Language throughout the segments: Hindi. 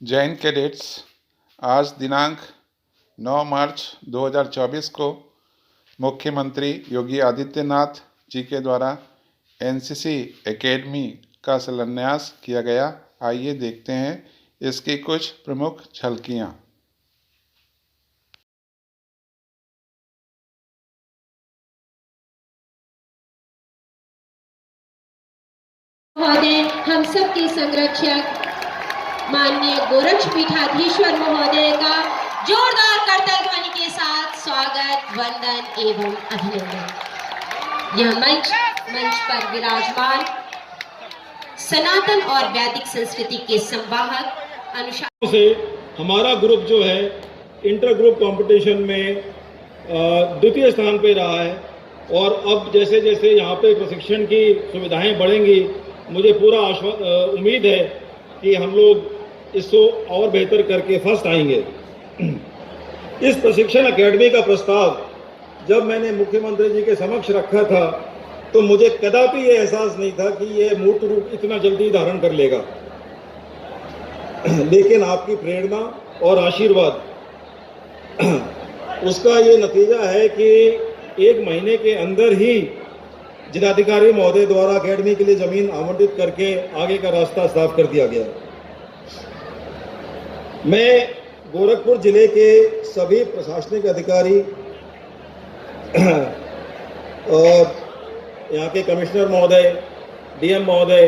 जैन कैडेट्स आज दिनांक 9 मार्च 2024 को मुख्यमंत्री योगी आदित्यनाथ जी के द्वारा एनसीसी एकेडमी का शिलान्यास किया गया। आइए देखते हैं इसकी कुछ प्रमुख झलकियाँ। महोदय, हम सब के संरक्षक माननीय गोरक्षपीठाधीश्वर महोदय का जोरदार करताल ध्वनि के साथ स्वागत, वंदन एवं अभिनंदन। यह मंच पर विराजमान सनातन और वैदिक संस्कृति के संवाहक अनुशासन से हमारा ग्रुप जो है इंटर ग्रुप कंपटीशन में द्वितीय स्थान पे रहा है और अब जैसे जैसे यहाँ पे प्रशिक्षण की सुविधाएं बढ़ेंगी, मुझे पूरा उम्मीद है कि हम लोग इसको और बेहतर करके फर्स्ट आएंगे। इस प्रशिक्षण एकेडमी का प्रस्ताव जब मैंने मुख्यमंत्री जी के समक्ष रखा था तो मुझे कदापि ये एहसास नहीं था कि ये मूर्त रूप इतना जल्दी धारण कर लेगा, लेकिन आपकी प्रेरणा और आशीर्वाद उसका ये नतीजा है कि 1 महीने के अंदर ही जिलाधिकारी महोदय द्वारा एकेडमी के लिए जमीन आवंटित करके आगे का रास्ता साफ कर दिया गया। मैं गोरखपुर जिले के सभी प्रशासनिक अधिकारी और यहाँ के कमिश्नर महोदय, डीएम महोदय,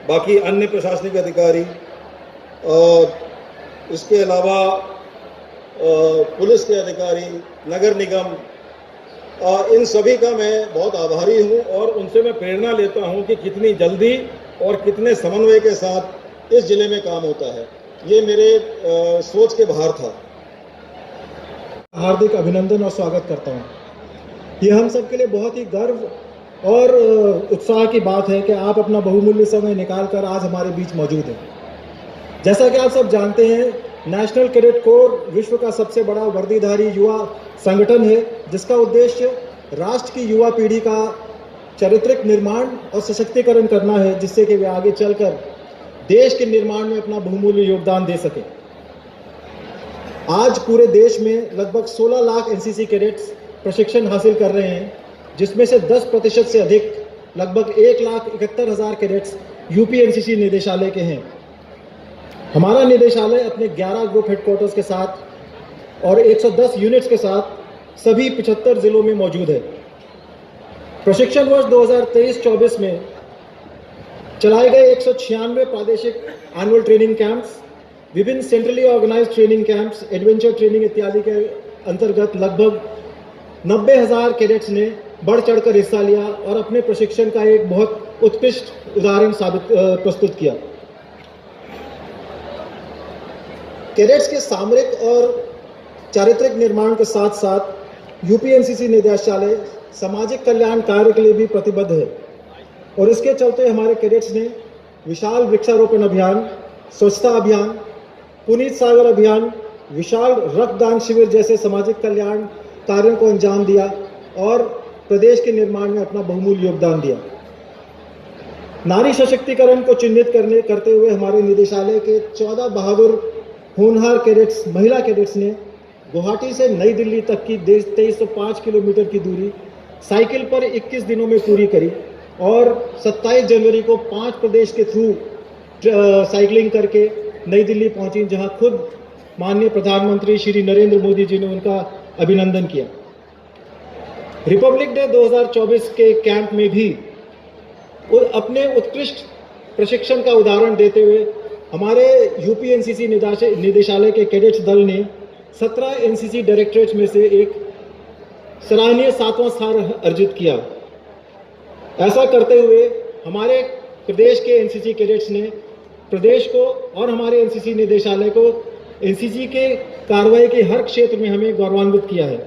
बाकी अन्य प्रशासनिक अधिकारी और इसके अलावा पुलिस के अधिकारी, नगर निगम, इन सभी का मैं बहुत आभारी हूँ और उनसे मैं प्रेरणा लेता हूँ कि कितनी जल्दी और कितने समन्वय के साथ इस जिले में काम होता है। ये मेरे सोच के बाहर था। हार्दिक अभिनंदन और स्वागत करता हूँ। ये हम सब के लिए बहुत ही गर्व और उत्साह की बात है कि आप अपना बहुमूल्य समय निकालकर आज हमारे बीच मौजूद हैं। जैसा कि आप सब जानते हैं, नेशनल कैडेट कोर विश्व का सबसे बड़ा वर्दीधारी युवा संगठन है, जिसका उद्देश्य राष्ट्र की युवा पीढ़ी का चारित्रिक निर्माण और सशक्तिकरण करना है, जिससे कि वे आगे चलकर देश के निर्माण में अपना बहुमूल्य योगदान दे सके। आज पूरे देश में लगभग 16 लाख एनसीसी कैडेट्स प्रशिक्षण हासिल कर रहे हैं, जिसमें से 10% से अधिक लगभग 1,71,000 कैडेट्स यूपी एनसीसी निदेशालय के हैं। हमारा निदेशालय अपने 11 ग्रुप हेडक्वार्टर्स के साथ और 110 यूनिट्स के साथ सभी 75 जिलों में मौजूद है। प्रशिक्षण वर्ष 2023-24 में चलाए गए 196 प्रादेशिक एनुअल ट्रेनिंग कैंप्स, विभिन्न centrally organised training camps, adventure training इत्यादि के अंतर्गत लगभग 90,000 कैडेट्स ने बढ़ चढ़कर हिस्सा लिया और अपने प्रशिक्षण का एक बहुत उत्कृष्ट उदाहरण प्रस्तुत किया। कैडेट्स के सामरिक और चारित्रिक निर्माण के साथ साथ यूपी एनसीसी निदेशालय सामाजिक कल्याण कार्य के लिए भी प्रतिबद्ध है और इसके चलते हमारे कैडेट्स ने विशाल वृक्षारोपण अभियान, स्वच्छता अभियान, पुनीत सागर अभियान, विशाल रक्तदान शिविर जैसे सामाजिक कल्याण कार्यों को अंजाम दिया और प्रदेश के निर्माण में अपना बहुमूल्य योगदान दिया। नारी सशक्तिकरण को चिन्हित करते हुए हमारे निदेशालय के 14 बहादुर होनहार कैडेट्स, महिला कैडेट्स ने गुवाहाटी से नई दिल्ली तक की 2305 किलोमीटर की दूरी साइकिल पर 21 दिनों में पूरी करी और 27 जनवरी को 5 प्रदेश के थ्रू साइकिलिंग करके नई दिल्ली पहुंची, जहां खुद माननीय प्रधानमंत्री श्री नरेंद्र मोदी जी ने उनका अभिनंदन किया। रिपब्लिक डे 2024 के कैंप में भी अपने उत्कृष्ट प्रशिक्षण का उदाहरण देते हुए हमारे यूपी एनसीसी निदेशालय के कैडेट्स दल ने 17 एनसीसी डायरेक्टरेट्स में से एक सराहनीय 7वां स्थान अर्जित किया। ऐसा करते हुए हमारे प्रदेश के एनसीसी कैडेट्स ने प्रदेश को और हमारे एनसीसी निदेशालय को एनसीसी के कार्रवाई के हर क्षेत्र में हमें गौरवान्वित किया है।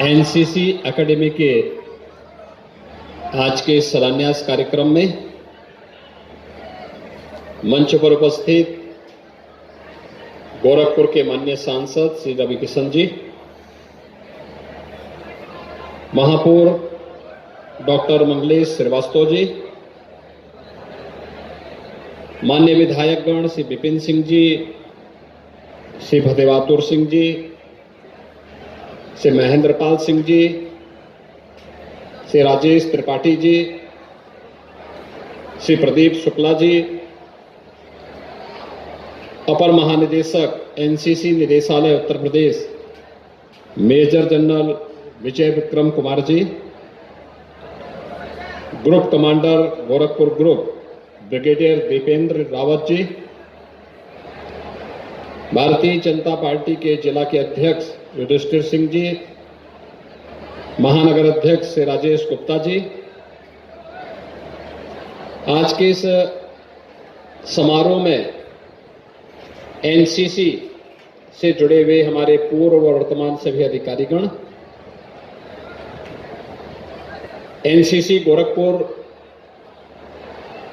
एनसीसी एकेडमी के आज के शिलान्यास कार्यक्रम में मंच पर उपस्थित गोरखपुर के माननीय सांसद श्री रवि किशन जी, महापौर डॉक्टर मंगलेश श्रीवास्तव जी, मान्य विधायकगण श्री विपिन सिंह जी, श्री फतेहबहादुर सिंह जी, श्री महेंद्र पाल सिंह जी, श्री राजेश त्रिपाठी जी, श्री प्रदीप शुक्ला जी, अपर महानिदेशक एनसीसी निदेशालय Uttar Pradesh major general Vijay Vikram Kumar ji, group commander Gorakhpur group brigadier Dipendra Rawat ji, Bharatiya Janata party के जिला के अध्यक्ष युधिष्ठिर सिंह जी, महानगर अध्यक्ष श्री राजेश गुप्ता जी, आज के इस समारोह में एनसीसी से जुड़े हुए हमारे पूर्व और वर्तमान सभी अधिकारीगण, एनसीसी गोरखपुर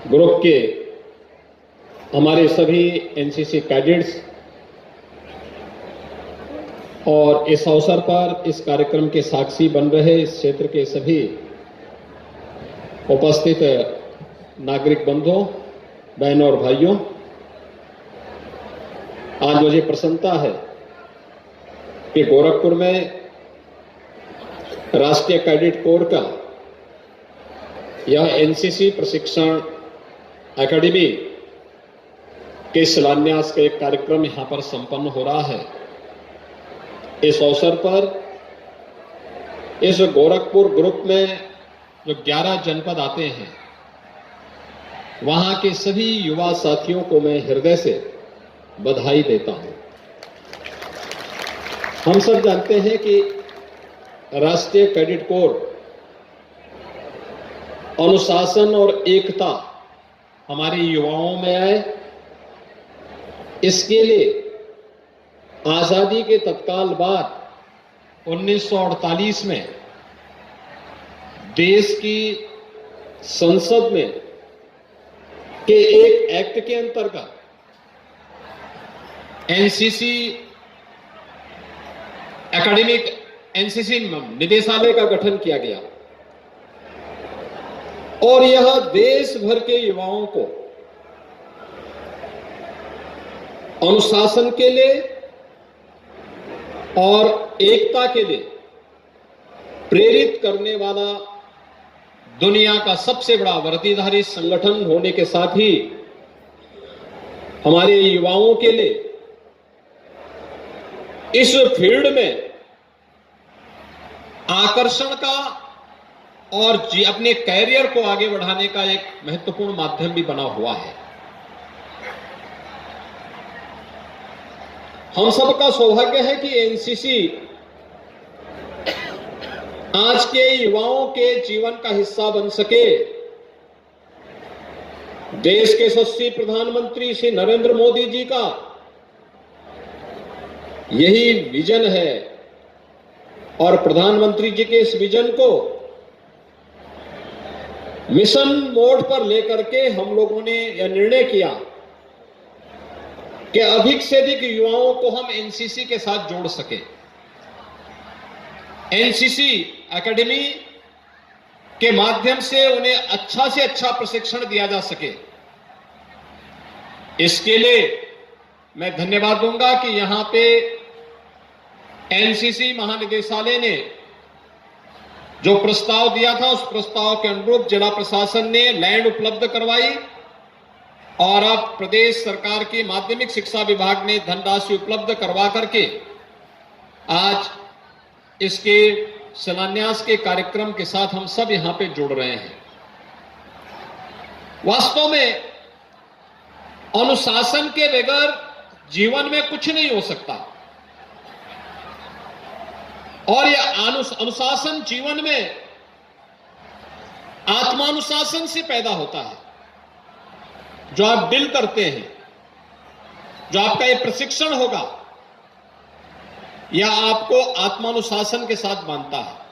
ग्रुप के हमारे सभी एनसीसी कैडेट्स और इस अवसर पर इस कार्यक्रम के साक्षी बन रहे इस क्षेत्र के सभी उपस्थित नागरिक बंधुओं, बहनों और भाइयों, आज मुझे प्रसन्नता है कि गोरखपुर में राष्ट्रीय कैडेट कोर का यह एनसीसी प्रशिक्षण एकेडमी के शिलान्यास का एक कार्यक्रम यहां पर संपन्न हो रहा है। इस अवसर पर इस गोरखपुर ग्रुप में जो 11 जनपद आते हैं, वहां के सभी युवा साथियों को मैं हृदय से बधाई देता हूं। हम सब जानते हैं कि राष्ट्रीय कैडेट कोर अनुशासन और एकता हमारे युवाओं में आए, इसके लिए आजादी के तत्काल बाद 1948 में देश की संसद में के एक एक्ट के अंतर्गत एनसीसी एकेडमिक एनसीसी निदेशालय का गठन किया गया और यह देश भर के युवाओं को अनुशासन के लिए और एकता के लिए प्रेरित करने वाला दुनिया का सबसे बड़ा वर्दीधारी संगठन होने के साथ ही हमारे युवाओं के लिए इस फील्ड में आकर्षण का और अपने कैरियर को आगे बढ़ाने का एक महत्वपूर्ण माध्यम भी बना हुआ है। हम सबका सौभाग्य है कि एनसीसी आज के युवाओं के जीवन का हिस्सा बन सके। देश के यशस्वी प्रधानमंत्री श्री नरेंद्र मोदी जी का यही विजन है और प्रधानमंत्री जी के इस विजन को मिशन मोड पर लेकर के हम लोगों ने यह निर्णय किया कि अधिक से अधिक युवाओं को हम एनसीसी के साथ जोड़ सके। एनसीसी एकेडमी के माध्यम से उन्हें अच्छा से अच्छा प्रशिक्षण दिया जा सके। इसके लिए मैं धन्यवाद दूंगा कि यहां पे एनसीसी महानिदेशालय ने जो प्रस्ताव दिया था, उस प्रस्ताव के अनुरूप जिला प्रशासन ने लैंड उपलब्ध करवाई और अब प्रदेश सरकार के माध्यमिक शिक्षा विभाग ने धनराशि उपलब्ध करवा करके आज इसके शिलान्यास के कार्यक्रम के साथ हम सब यहां पे जुड़ रहे हैं। वास्तव में अनुशासन के बगैर जीवन में कुछ नहीं हो सकता और यह अनुशासन जीवन में आत्मानुशासन से पैदा होता है। जो आप ड्रिल करते हैं, जो आपका ये प्रशिक्षण होगा, यह आपको आत्मानुशासन के साथ बांधता है।